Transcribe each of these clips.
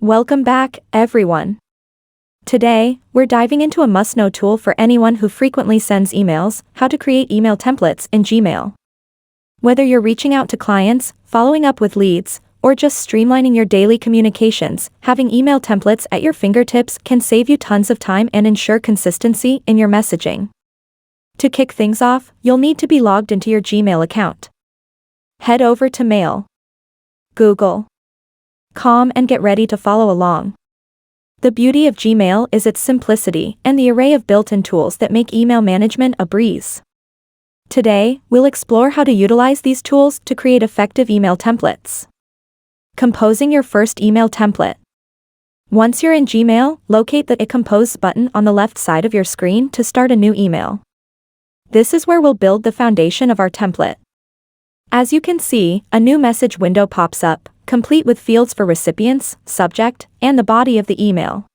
Welcome back, everyone. Today, we're diving into a must-know tool for anyone who frequently sends emails: how to create email templates in Gmail. Whether you're reaching out to clients, following up with leads, or just streamlining your daily communications, having email templates at your fingertips can save you tons of time and ensure consistency in your messaging. To kick things off, you'll need to be logged into your Gmail account. Head over to Mail, Google, Com, and get ready to follow along. The beauty of Gmail is its simplicity and the array of built-in tools that make email management a breeze. Today, we'll explore how to utilize these tools to create effective email templates. Composing your first email template. Once you're in Gmail, locate the Compose button on the left side of your screen to start a new email. This is where we'll build the foundation of our template. As you can see, a new message window pops up, complete with fields for recipients, subject, and the body of the email.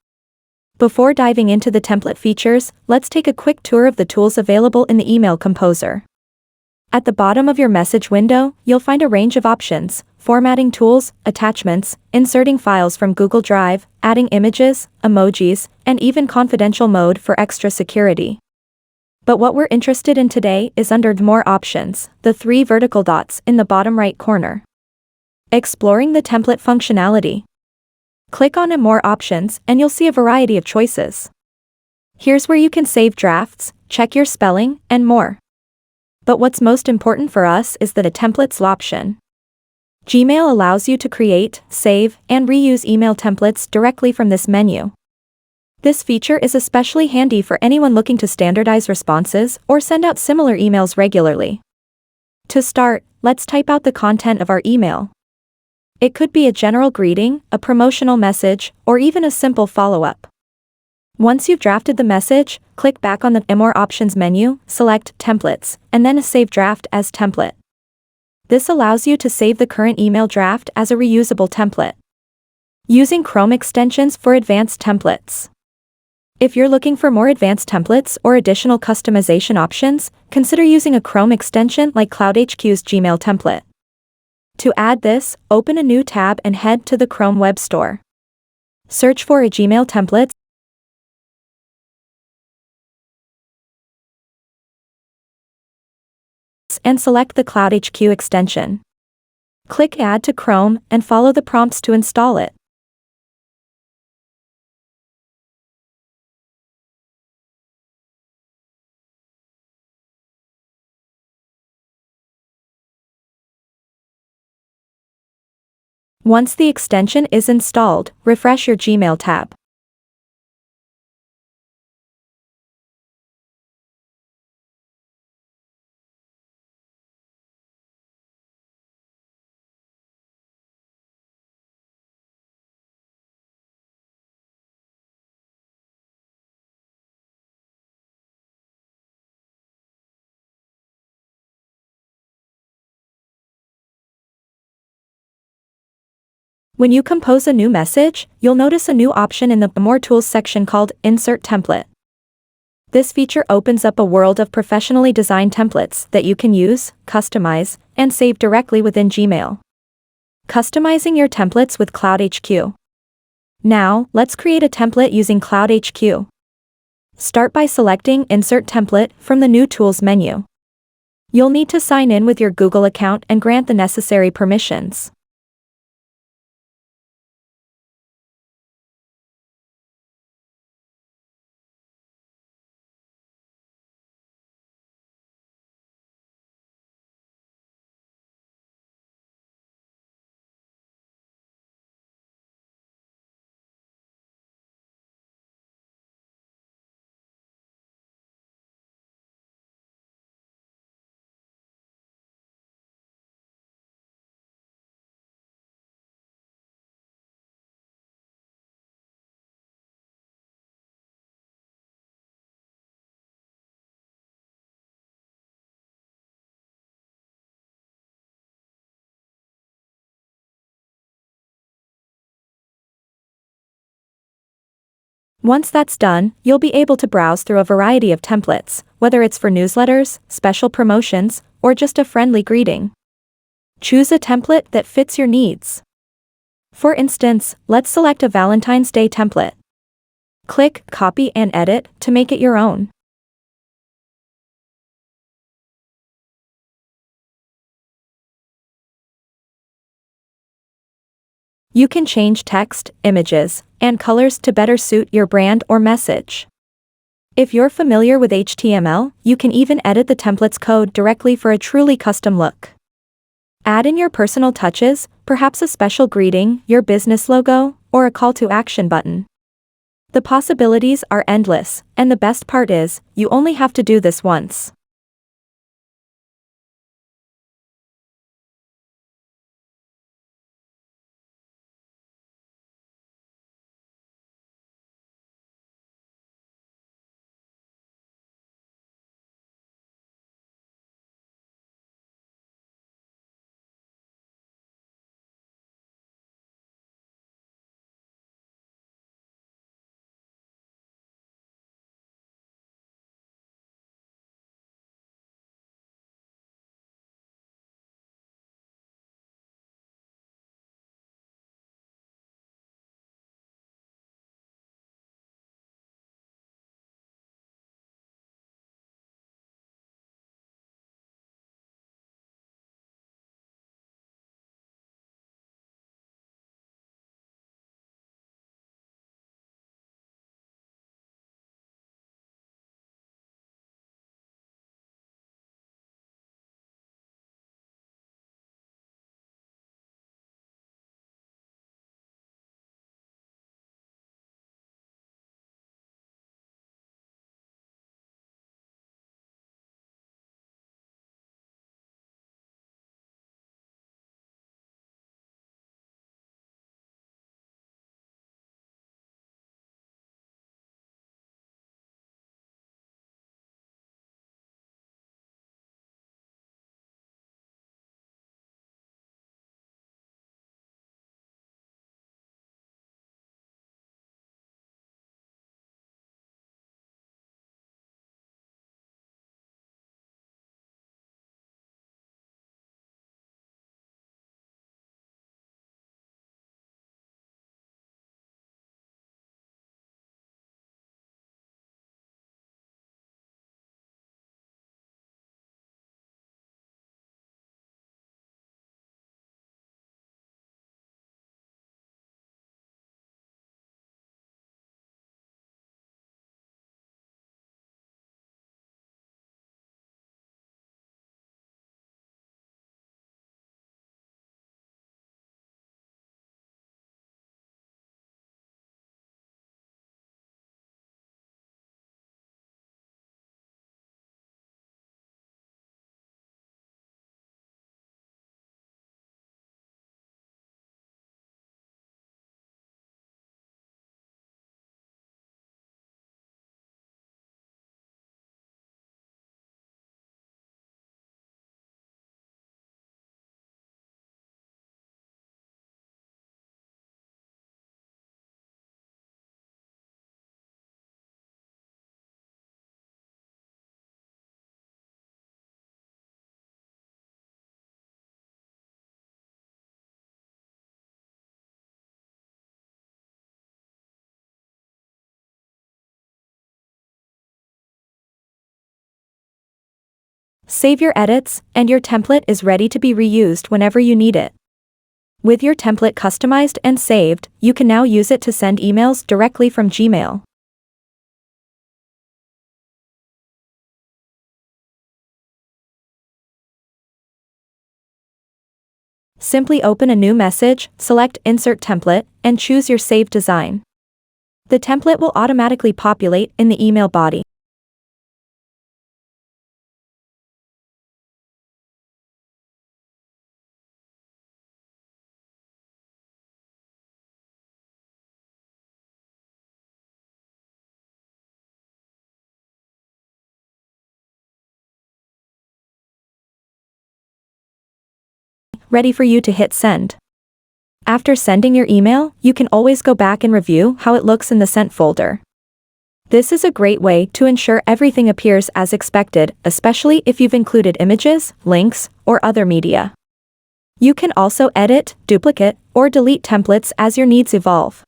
Before diving into the template features, let's take a quick tour of the tools available in the Email Composer. At the bottom of your message window, you'll find a range of options: formatting tools, attachments, inserting files from Google Drive, adding images, emojis, and even confidential mode for extra security. But what we're interested in today is under More Options, the 3 vertical dots in the bottom right corner. Exploring the template functionality. Click on More Options and you'll see a variety of choices. Here's where you can save drafts, check your spelling, and more. But what's most important for us is the Templates option. Gmail allows you to create, save, and reuse email templates directly from this menu. This feature is especially handy for anyone looking to standardize responses or send out similar emails regularly. To start, let's type out the content of our email. It could be a general greeting, a promotional message, or even a simple follow-up. Once you've drafted the message, click back on the More Options menu, select Templates, and then Save Draft as Template. This allows you to save the current email draft as a reusable template. Using Chrome extensions for advanced templates. If you're looking for more advanced templates or additional customization options, consider using a Chrome extension like CloudHQ's Gmail template. To add this, open a new tab and head to the Chrome Web Store. Search for a Gmail template and select the CloudHQ extension. Click Add to Chrome and follow the prompts to install it. Once the extension is installed, refresh your Gmail tab. When you compose a new message, you'll notice a new option in the More Tools section called Insert Template. This feature opens up a world of professionally designed templates that you can use, customize, and save directly within Gmail. Customizing your templates with CloudHQ. Now, let's create a template using CloudHQ. Start by selecting Insert Template from the New Tools menu. You'll need to sign in with your Google account and grant the necessary permissions. Once that's done, you'll be able to browse through a variety of templates, whether it's for newsletters, special promotions, or just a friendly greeting. Choose a template that fits your needs. For instance, let's select a Valentine's Day template. Click Copy and Edit to make it your own. You can change text, images, and colors to better suit your brand or message. If you're familiar with HTML, you can even edit the template's code directly for a truly custom look. Add in your personal touches, perhaps a special greeting, your business logo, or a call to action button. The possibilities are endless, and the best part is, you only have to do this once. Save your edits, and your template is ready to be reused whenever you need it. With your template customized and saved, you can now use it to send emails directly from Gmail. Simply open a new message, select Insert Template, and choose your saved design. The template will automatically populate in the email body. Ready for you to hit send. After sending your email, you can always go back and review how it looks in the sent folder. This is a great way to ensure everything appears as expected, especially if you've included images, links, or other media. You can also edit, duplicate, or delete templates as your needs evolve.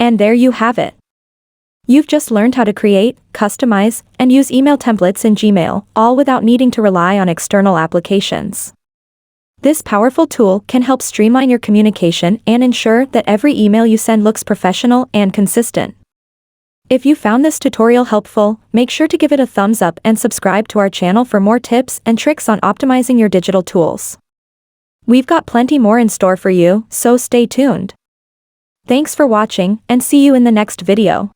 And there you have it. You've just learned how to create, customize, and use email templates in Gmail, all without needing to rely on external applications. This powerful tool can help streamline your communication and ensure that every email you send looks professional and consistent. If you found this tutorial helpful, make sure to give it a thumbs up and subscribe to our channel for more tips and tricks on optimizing your digital tools. We've got plenty more in store for you, so stay tuned. Thanks for watching, and see you in the next video.